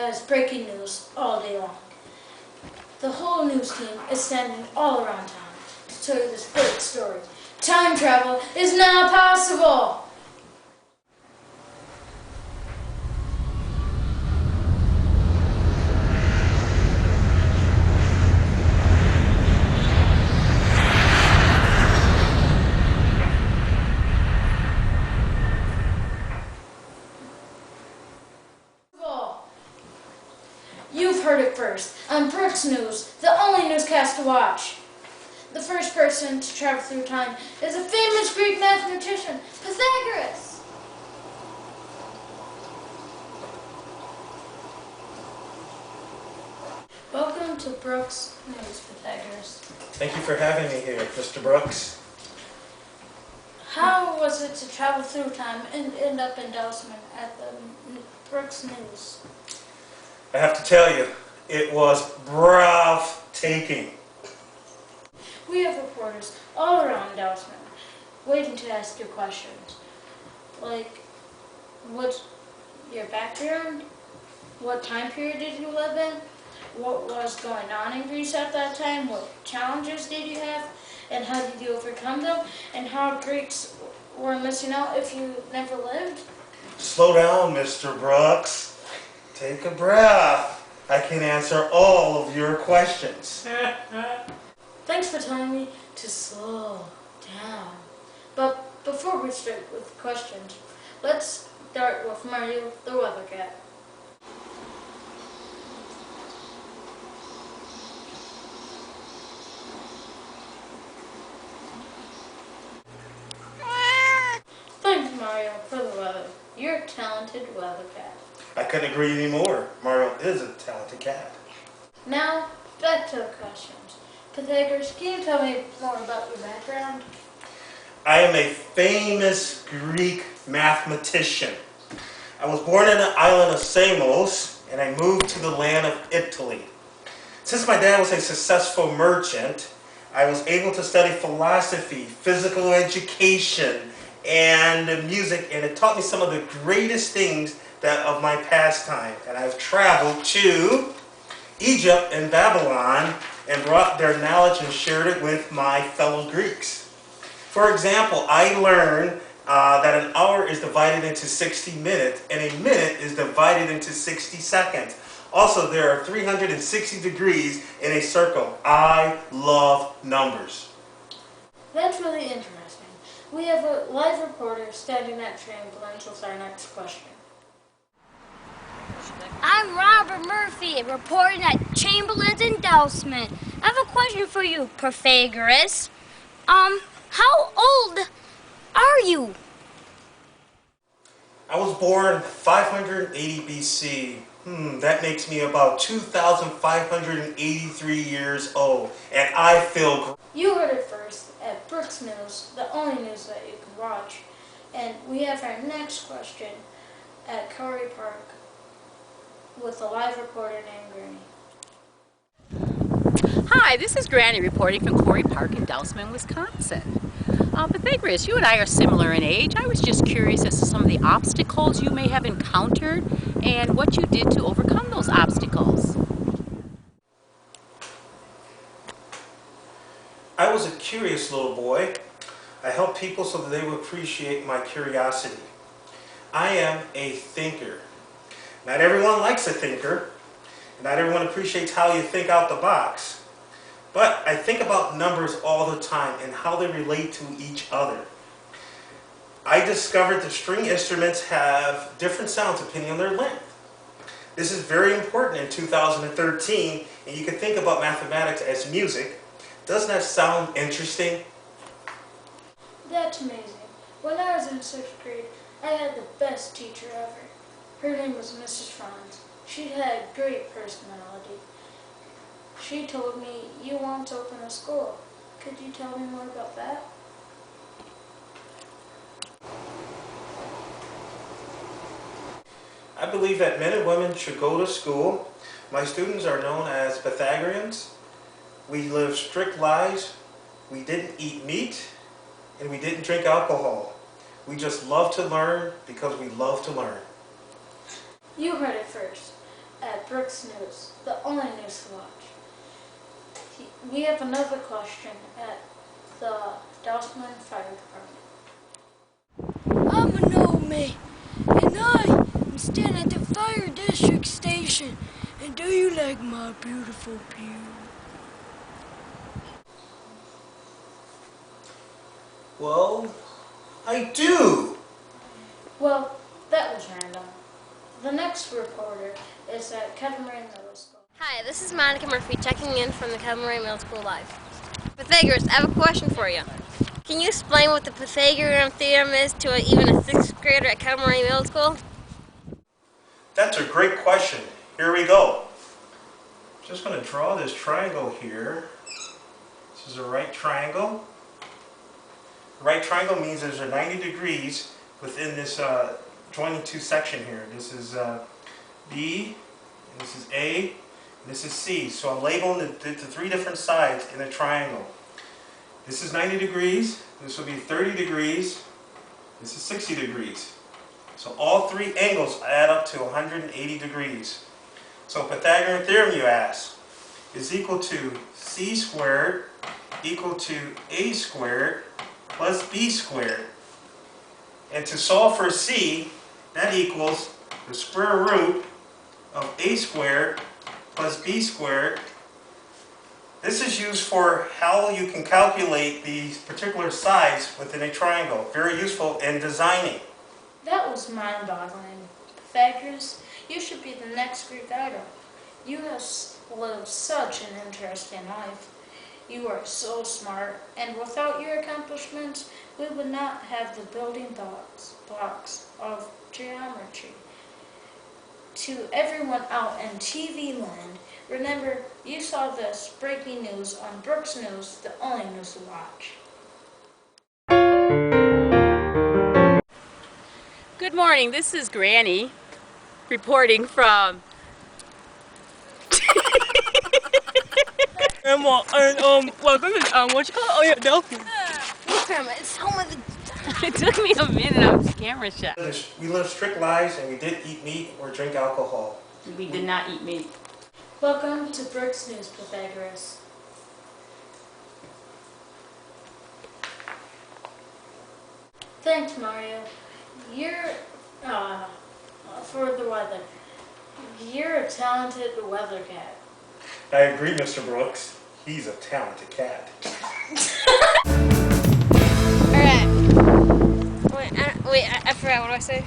has breaking news all day long. The whole news team is standing all around town to tell you this great story. Time travel is now possible! You've heard it first on Brooks News, the only newscast to watch. The first person to travel through time is a famous Greek mathematician, Pythagoras. Welcome to Brooks News, Pythagoras. Thank you for having me here, Mr. Brooks. How was it to travel through time and end up in Delsman at the Brooks News? I have to tell you, it was breathtaking. We have reporters all around Delsman waiting to ask you questions. Like, what's your background? What time period did you live in? What was going on in Greece at that time? What challenges did you have? And how did you overcome them? And how Greeks were missing out if you never lived? Slow down, Mr. Brooks. Take a breath. I can answer all of your questions. Thanks for telling me to slow down. But before we start with questions, let's start with Mario the weather cat. Thanks, Mario, for the weather. You're a talented weather cat. I couldn't agree anymore. Mario is a talented cat. Now, back to the questions. Pythagoras, can you tell me more about your background? I am a famous Greek mathematician. I was born in the island of Samos, and I moved to the land of Italy. Since my dad was a successful merchant, I was able to study philosophy, physical education, and music, and it taught me some of the greatest things of my pastime. And I've traveled to Egypt and Babylon and brought their knowledge and shared it with my fellow Greeks. For example, I learned that an hour is divided into 60 minutes and a minute is divided into 60 seconds. Also, there are 360 degrees in a circle. I love numbers. That's really interesting. We have a live reporter standing at Chamberlain's with our next question. I'm Robert Murphy, reporting at Chamberlain's in Delsman. I have a question for you, Pythagoras. How old are you? I was born 580 BC. That makes me about 2,583 years old, and I feel great. You heard it first at Brooks News, the only news that you can watch. And we have our next question at Corey Park with a live reporter named Granny. Hi, this is Granny reporting from Corey Park in Delsman, Wisconsin. Pythagoras, you and I are similar in age. I was just curious as to some of the obstacles you may have encountered and what you did to overcome those obstacles. I was a curious little boy. I helped people so that they would appreciate my curiosity. I am a thinker. Not everyone likes a thinker. Not everyone appreciates how you think out the box. But I think about numbers all the time and how they relate to each other. I discovered that string instruments have different sounds depending on their length. This is very important in 2013, and you can think about mathematics as music. Doesn't that sound interesting? That's amazing. When I was in 6th grade, I had the best teacher ever. Her name was Mrs. Franz. She had great personality. She told me, you want to open a school. Could you tell me more about that? I believe that men and women should go to school. My students are known as Pythagoreans. We live strict lives. We didn't eat meat, and we didn't drink alcohol. We just love to learn because we love to learn. You heard it first. at Brooks News, the only news to watch. We have another question at the Dousman Fire Department. I'm an old man, and I am standing at the fire district station. And do you like my beautiful pew? Well, I do. Well, that was random. The next reporter is at Catamaran Middle School. Hi, this is Monica Murphy checking in from the Catamaran Middle School Live. Pythagoras, I have a question for you. Can you explain what the Pythagorean theorem is to even a 6th grader at Catamaran Middle School? That's a great question. Here we go. Just going to draw this triangle here. This is a right triangle. A right triangle means there's a 90 degrees within this joining two section here. This is B, and this is A, and this is C. So I'm labeling the three different sides in a triangle. This is 90 degrees, this will be 30 degrees, this is 60 degrees. So all three angles add up to 180 degrees. So Pythagorean theorem, you ask, is equal to C squared equal to A squared plus B squared. And to solve for C, that equals the square root of A squared plus B squared. This is used for how you can calculate these particular sides within a triangle. Very useful in designing. That was mind-boggling. Pythagoras, you should be the next Greek idol. You have lived such an interesting life. You are so smart, and without your accomplishments, we would not have the building blocks of geometry. To everyone out in TV land, remember, you saw this breaking news on Brooks News, the only news to watch. Good morning, this is Granny reporting from... And welcome to what you call? Oh yeah, Delphi. It's home of the... It took me a minute, I was camera shy. We live strict lives and we didn't eat meat or drink alcohol. We did not eat meat. Welcome to Brooks News, Pythagoras. Thanks, Mario. You're, for the weather. You're a talented weather cat. I agree, Mr. Brooks. He's a talented cat. Alright. Wait, I forgot what I say.